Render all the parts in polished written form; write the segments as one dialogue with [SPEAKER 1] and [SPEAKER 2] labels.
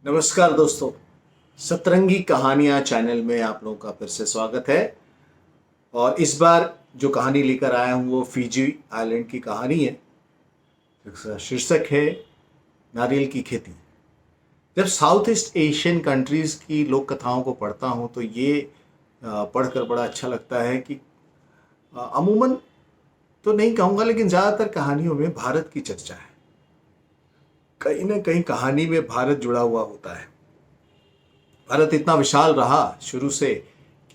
[SPEAKER 1] नमस्कार दोस्तों, सतरंगी कहानियां चैनल में आप लोगों का फिर से स्वागत है। और इस बार जो कहानी लेकर आया हूं वो फिजी आइलैंड की कहानी है। इसका शीर्षक है नारियल की खेती। जब साउथ ईस्ट एशियन कंट्रीज की लोक कथाओं को पढ़ता हूं तो ये पढ़कर बड़ा अच्छा लगता है कि अमूमन तो नहीं कहूँगा, लेकिन ज़्यादातर कहानियों में भारत की चर्चा है। कहीं ना कहीं कहानी में भारत जुड़ा हुआ होता है। भारत इतना विशाल रहा शुरू से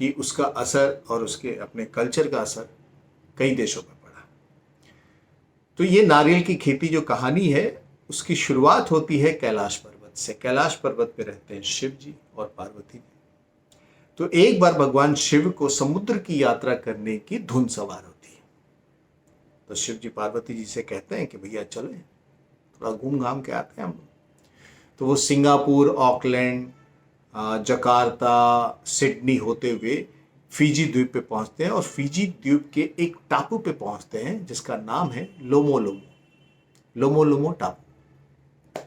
[SPEAKER 1] कि उसका असर और उसके अपने कल्चर का असर कई देशों में पड़ा। तो ये नारियल की खेती जो कहानी है उसकी शुरुआत होती है कैलाश पर्वत से। कैलाश पर्वत पे रहते हैं शिव जी और पार्वती जी। तो एक बार भगवान शिव को समुद्र की यात्रा करने की धुन सवार होती है। तो शिव जी पार्वती जी से कहते हैं कि भैया चलें, थोड़ा घूम घाम के आते हैं हम लोग। तो वो सिंगापुर, ऑकलैंड, जकार्ता, सिडनी होते हुए फिजी द्वीप पे पहुंचते हैं और फिजी द्वीप के एक टापू पे पहुंचते हैं जिसका नाम है लोमोलोमो। लोमोलोमो टापू।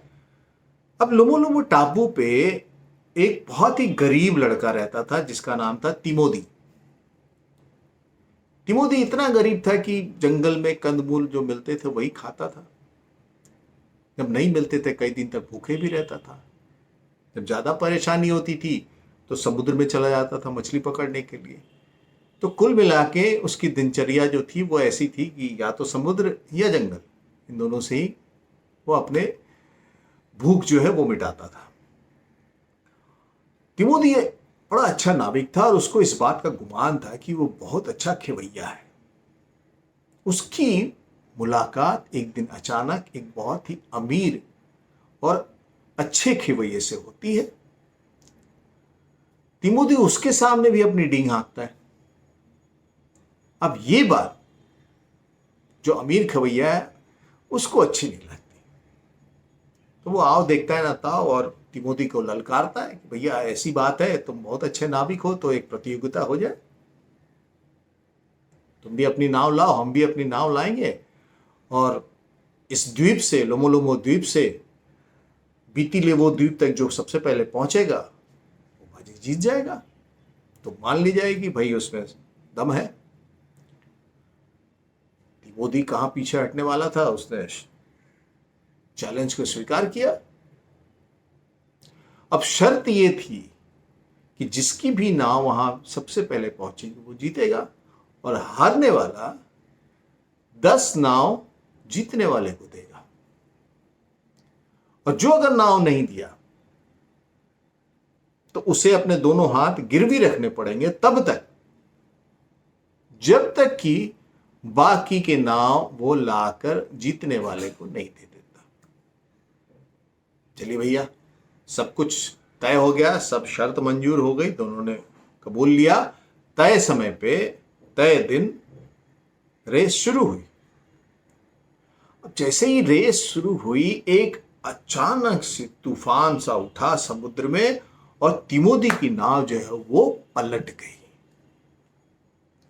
[SPEAKER 1] अब लोमोलोमो टापू पे एक बहुत ही गरीब लड़का रहता था जिसका नाम था तिमोदी। तिमोदी इतना गरीब था कि जंगल में कंदमूल जो मिलते थे वही खाता था। जब नहीं मिलते थे कई दिन तक भूखे भी रहता था। जब ज्यादा परेशानी होती थी तो समुद्र में चला जाता था मछली पकड़ने के लिए। तो कुल मिला के उसकी दिनचर्या जो थी वो ऐसी थी कि या तो समुद्र या जंगल, इन दोनों से ही वो अपने भूख जो है वो मिटाता था। तिमोथी बड़ा अच्छा नाविक था और उसको इस बात का गुमान था कि वो बहुत अच्छा खेवैया है। उसकी मुलाकात एक दिन अचानक एक बहुत ही अमीर और अच्छे खेवैये से होती है। तिमोथी उसके सामने भी अपनी डींग हाँकता है। अब ये बात जो अमीर खवैया है उसको अच्छी नहीं लगती। तो वो आओ देखता है ना ताओ और तिमोथी को ललकारता है कि भैया ऐसी बात है, तुम बहुत अच्छे नाविक हो तो एक प्रतियोगिता हो जाए। तुम भी अपनी नाव लाओ, हम भी अपनी नाव लाएंगे और इस द्वीप से, लोमोलोमो द्वीप से बीती लेवो द्वीप तक जो सबसे पहले पहुंचेगा वो बाजी जीत जाएगा। तो मान ली जाएगी भाई उसमें दम है। तिमोथी कहां पीछे हटने वाला था, उसने चैलेंज को स्वीकार किया। अब शर्त यह थी कि जिसकी भी नाव वहां सबसे पहले पहुंचेगी वो जीतेगा और हारने वाला 10 नाव जीतने वाले को देगा। और जो अगर नाव नहीं दिया तो उसे अपने दोनों हाथ गिरवी रखने पड़ेंगे तब तक जब तक कि बाकी के नाव वो लाकर जीतने वाले को नहीं दे देता। चलिए भैया, सब कुछ तय हो गया, सब शर्त मंजूर हो गई, दोनों ने कबूल लिया। तय समय पे तय दिन रेस शुरू हुई। अब जैसे ही रेस शुरू हुई एक अचानक से तूफान सा उठा समुद्र में और तिमोथी की नाव जो है वो पलट गई।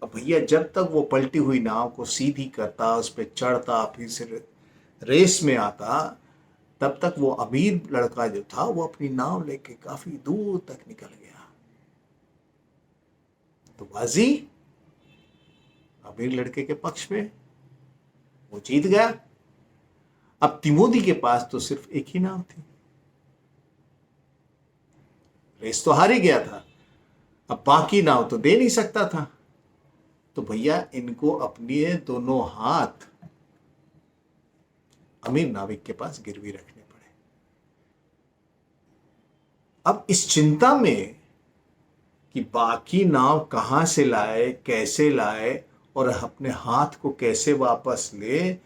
[SPEAKER 1] अब भैया जब तक वो पलटी हुई नाव को सीधी करता, उस पर चढ़ता, फिर से रेस में आता, तब तक वो अमीर लड़का जो था वो अपनी नाव लेके काफी दूर तक निकल गया। तो बाजी अमीर लड़के के पक्ष में, वो जीत गया। अब तिमोथी के पास तो सिर्फ एक ही नाव थी, रेस तो हार ही गया था, अब बाकी नाव तो दे नहीं सकता था। तो भैया इनको अपने दोनों हाथ अमीर नाविक के पास गिरवी रखने पड़े। अब इस चिंता में कि बाकी नाव कहां से लाए, कैसे लाए और अपने हाथ को कैसे वापस ले,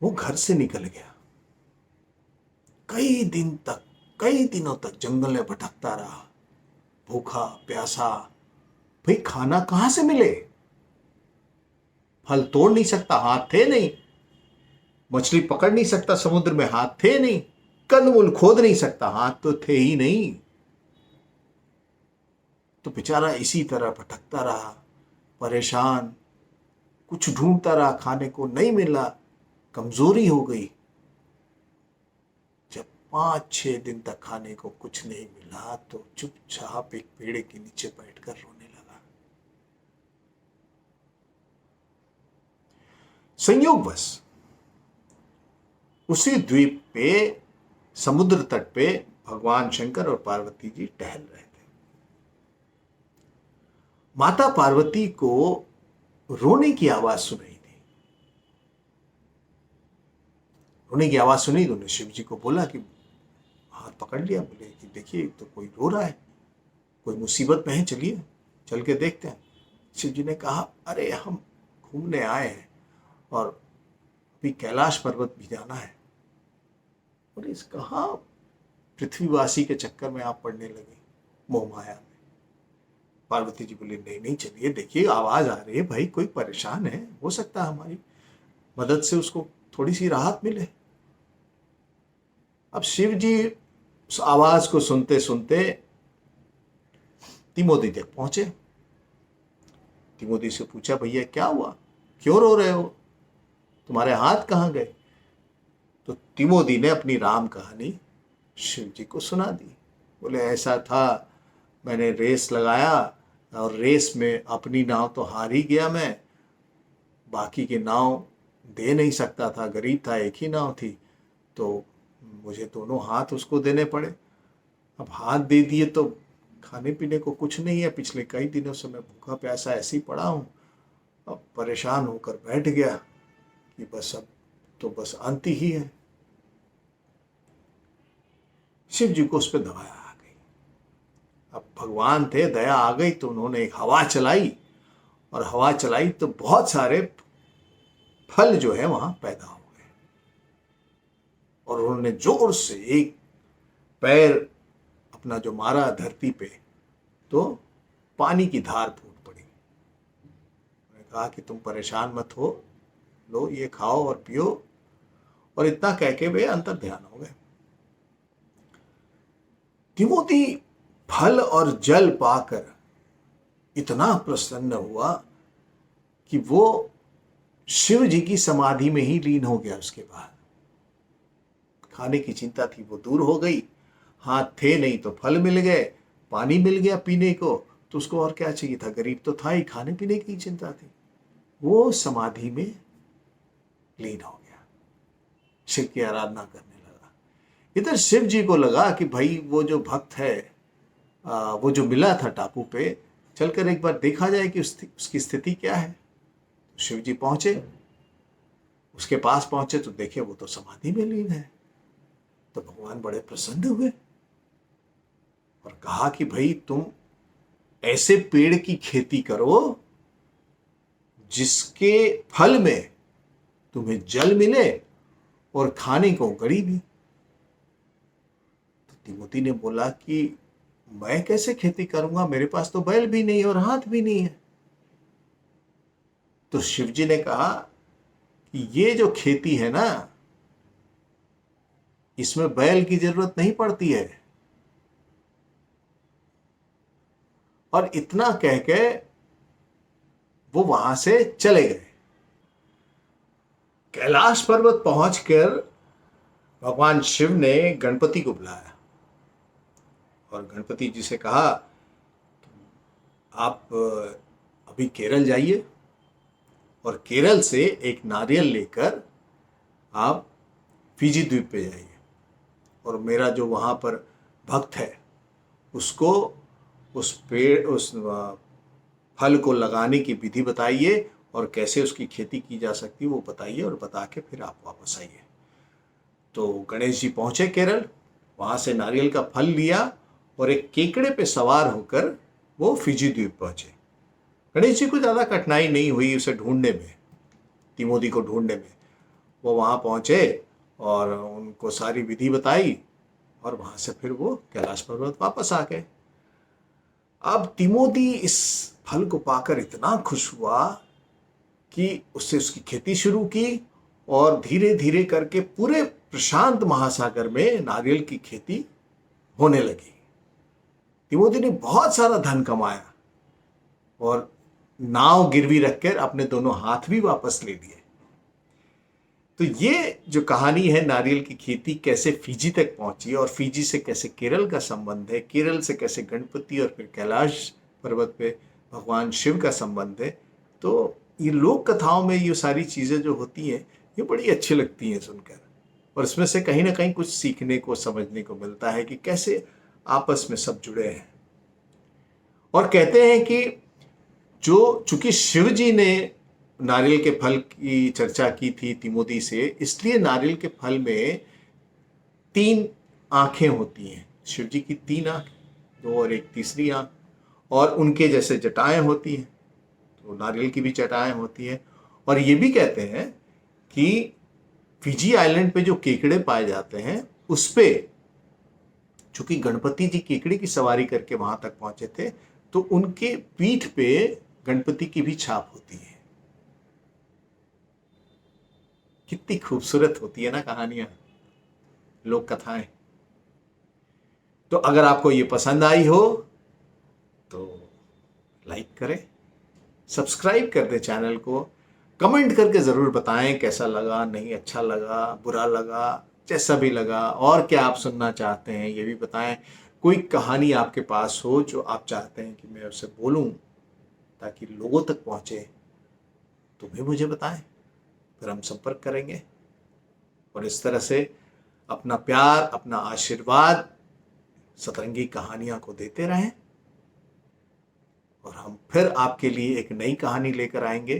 [SPEAKER 1] वो घर से निकल गया। कई दिनों तक जंगल में भटकता रहा, भूखा प्यासा। भाई खाना कहां से मिले, फल तोड़ नहीं सकता, हाथ थे नहीं, मछली पकड़ नहीं सकता, समुद्र में हाथ थे नहीं, कंदमूल खोद नहीं सकता, हाथ तो थे ही नहीं। तो बेचारा इसी तरह भटकता रहा, परेशान, कुछ ढूंढता रहा, खाने को नहीं मिला, कमजोरी हो गई। जब 5-6 दिन तक खाने को कुछ नहीं मिला तो चुपचाप एक पेड़ के नीचे बैठकर रोने लगा। संयोगवश उसी द्वीप पे समुद्र तट पे भगवान शंकर और पार्वती जी टहल रहे थे। माता पार्वती को रोने की आवाज सुनाई दी। रोने की आवाज सुनी तो उन्होंने शिव जी को बोला कि हाथ पकड़ लिया, बोले कि देखिए तो कोई रो रहा है, कोई मुसीबत में है, चलिए चल के देखते हैं। शिव जी ने कहा अरे हम घूमने आए हैं और अभी कैलाश पर्वत भी जाना है। और इस कहा पृथ्वीवासी के चक्कर में आप पड़ने लगे मोह माया में। पार्वती जी बोले नहीं नहीं चलिए देखिए आवाज आ रही है, भाई कोई परेशान है, हो सकता है हमारी मदद से उसको थोड़ी सी राहत मिले। अब शिव जी उस आवाज को सुनते सुनते तिमोदी तक पहुंचे। तिमोदी से पूछा भैया क्या हुआ, क्यों रो रहे हो, तुम्हारे हाथ कहाँ गए? तो तिमोदी ने अपनी राम कहानी शिव जी को सुना दी। बोले ऐसा था, मैंने रेस लगाया और रेस में अपनी नाव तो हार ही गया मैं, बाकी की नाव दे नहीं सकता था, गरीब था, एक ही नाव थी, तो मुझे दोनों हाथ उसको देने पड़े। अब हाथ दे दिए तो खाने पीने को कुछ नहीं है, पिछले कई दिनों से मैं भूखा प्यासा ऐसे ही पड़ा हूँ। अब परेशान होकर बैठ गया कि बस अब तो बस अंत ही है। शिव जी को उस पर दया आ गई। अब भगवान थे, दया आ गई तो उन्होंने एक हवा चलाई और हवा चलाई तो बहुत सारे फल जो है वहां पैदा हो गए और उन्होंने जोर से एक पैर अपना जो मारा धरती पे तो पानी की धार फूट पड़ी। उन्होंने कहा कि तुम परेशान मत हो, लो ये खाओ और पियो। और इतना कह के वे अंतर ध्यान हो गए। तिमोती फल और जल पाकर इतना प्रसन्न हुआ कि वो शिव जी की समाधि में ही लीन हो गया। उसके बाद खाने की चिंता थी वो दूर हो गई, हाथ थे नहीं तो फल मिल गए, पानी मिल गया पीने को, तो उसको और क्या चाहिए था, गरीब तो था ही, खाने पीने की चिंता थी। वो समाधि में लीन हो गया, शिव की आराधना करने लगा। इधर शिव जी को लगा कि भाई वो जो भक्त है वो जो मिला था टापू पे, चलकर एक बार देखा जाए कि उसकी स्थिति क्या है। तो शिव जी पहुंचे, उसके पास पहुंचे तो देखे वो तो समाधि में लीन है। तो भगवान बड़े प्रसन्न हुए और कहा कि भाई तुम ऐसे पेड़ की खेती करो जिसके फल में तुम्हें जल मिले और खाने को गड़ी भी। तो तिमोती ने बोला कि मैं कैसे खेती करूंगा, मेरे पास तो बैल भी नहीं और हाथ भी नहीं है। तो शिव जी ने कहा कि ये जो खेती है ना, इसमें बैल की जरूरत नहीं पड़ती है। और इतना कह के वो वहां से चले गए। कैलाश पर्वत पहुंचकर भगवान शिव ने गणपति को बुलाया और गणपति जी से कहा आप अभी केरल जाइए और केरल से एक नारियल लेकर आप फिजी द्वीप पे जाइए और मेरा जो वहाँ पर भक्त है उसको उस पेड़ उस फल को लगाने की विधि बताइए और कैसे उसकी खेती की जा सकती है वो बताइए और बता के फिर आप वापस आइए। तो गणेश जी पहुँचे केरल, वहाँ से नारियल का फल लिया और एक केकड़े पे सवार होकर वो फिजी द्वीप पहुँचे। गणेश जी को ज़्यादा कठिनाई नहीं हुई उसे ढूंढने में, तिमोदी को ढूंढने में। वो वहाँ पहुँचे और उनको सारी विधि बताई और वहाँ से फिर वो कैलाश पर्वत वापस आ गए। अब तिमोदी इस फल को पाकर इतना खुश हुआ कि उससे उसकी खेती शुरू की और धीरे धीरे करके पूरे प्रशांत महासागर में नारियल की खेती होने लगी। तिमोदी ने बहुत सारा धन कमाया और नाव गिरवी रखकर अपने दोनों हाथ भी वापस ले लिए। तो ये जो कहानी है नारियल की खेती कैसे फिजी तक पहुंची और फिजी से कैसे केरल का संबंध है, केरल से कैसे गणपति और फिर कैलाश पर्वत पे भगवान शिव का संबंध है, तो ये लोक कथाओं में ये सारी चीज़ें जो होती हैं ये बड़ी अच्छी लगती हैं सुनकर। और इसमें से कहीं ना कहीं कुछ सीखने को, समझने को मिलता है कि कैसे आपस में सब जुड़े हैं। और कहते हैं कि जो चूंकि शिव जी ने नारियल के फल की चर्चा की थी तिमोथी से, इसलिए नारियल के फल में 3 आंखें होती हैं। शिव जी की 3 आंख, 2 और एक तीसरी आंख, और उनके जैसे जटाएं होती हैं, तो नारियल की भी जटाएं होती हैं। और ये भी कहते हैं कि फिजी आइलैंड पे जो केकड़े पाए जाते हैं उस पे, चूंकि गणपति जी केकड़े की सवारी करके वहां तक पहुंचे थे, तो उनके पीठ पे गणपति की भी छाप होती है। कितनी खूबसूरत होती है ना कहानियां, लोक कथाएं। तो अगर आपको ये पसंद आई हो तो लाइक करें, सब्सक्राइब कर दें चैनल को, कमेंट करके ज़रूर बताएं कैसा लगा, नहीं अच्छा लगा, बुरा लगा, जैसा भी लगा, और क्या आप सुनना चाहते हैं ये भी बताएं। कोई कहानी आपके पास हो जो आप चाहते हैं कि मैं उसे बोलूं ताकि लोगों तक पहुंचे, तो भी मुझे बताएं, फिर हम संपर्क करेंगे। और इस तरह से अपना प्यार, अपना आशीर्वाद सतरंगी कहानियां को देते रहें, और हम फिर आपके लिए एक नई कहानी लेकर आएंगे।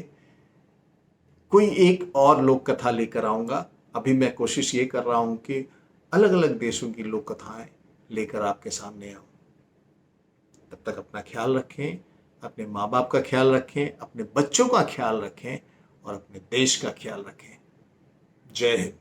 [SPEAKER 1] कोई एक और लोक कथा लेकर आऊंगा। अभी मैं कोशिश ये कर रहा हूं कि अलग अलग देशों की लोक कथाएं लेकर आपके सामने आऊं। तब तक अपना ख्याल रखें, अपने माँ बाप का ख्याल रखें, अपने बच्चों का ख्याल रखें और अपने देश का ख्याल रखें। जय हिंद।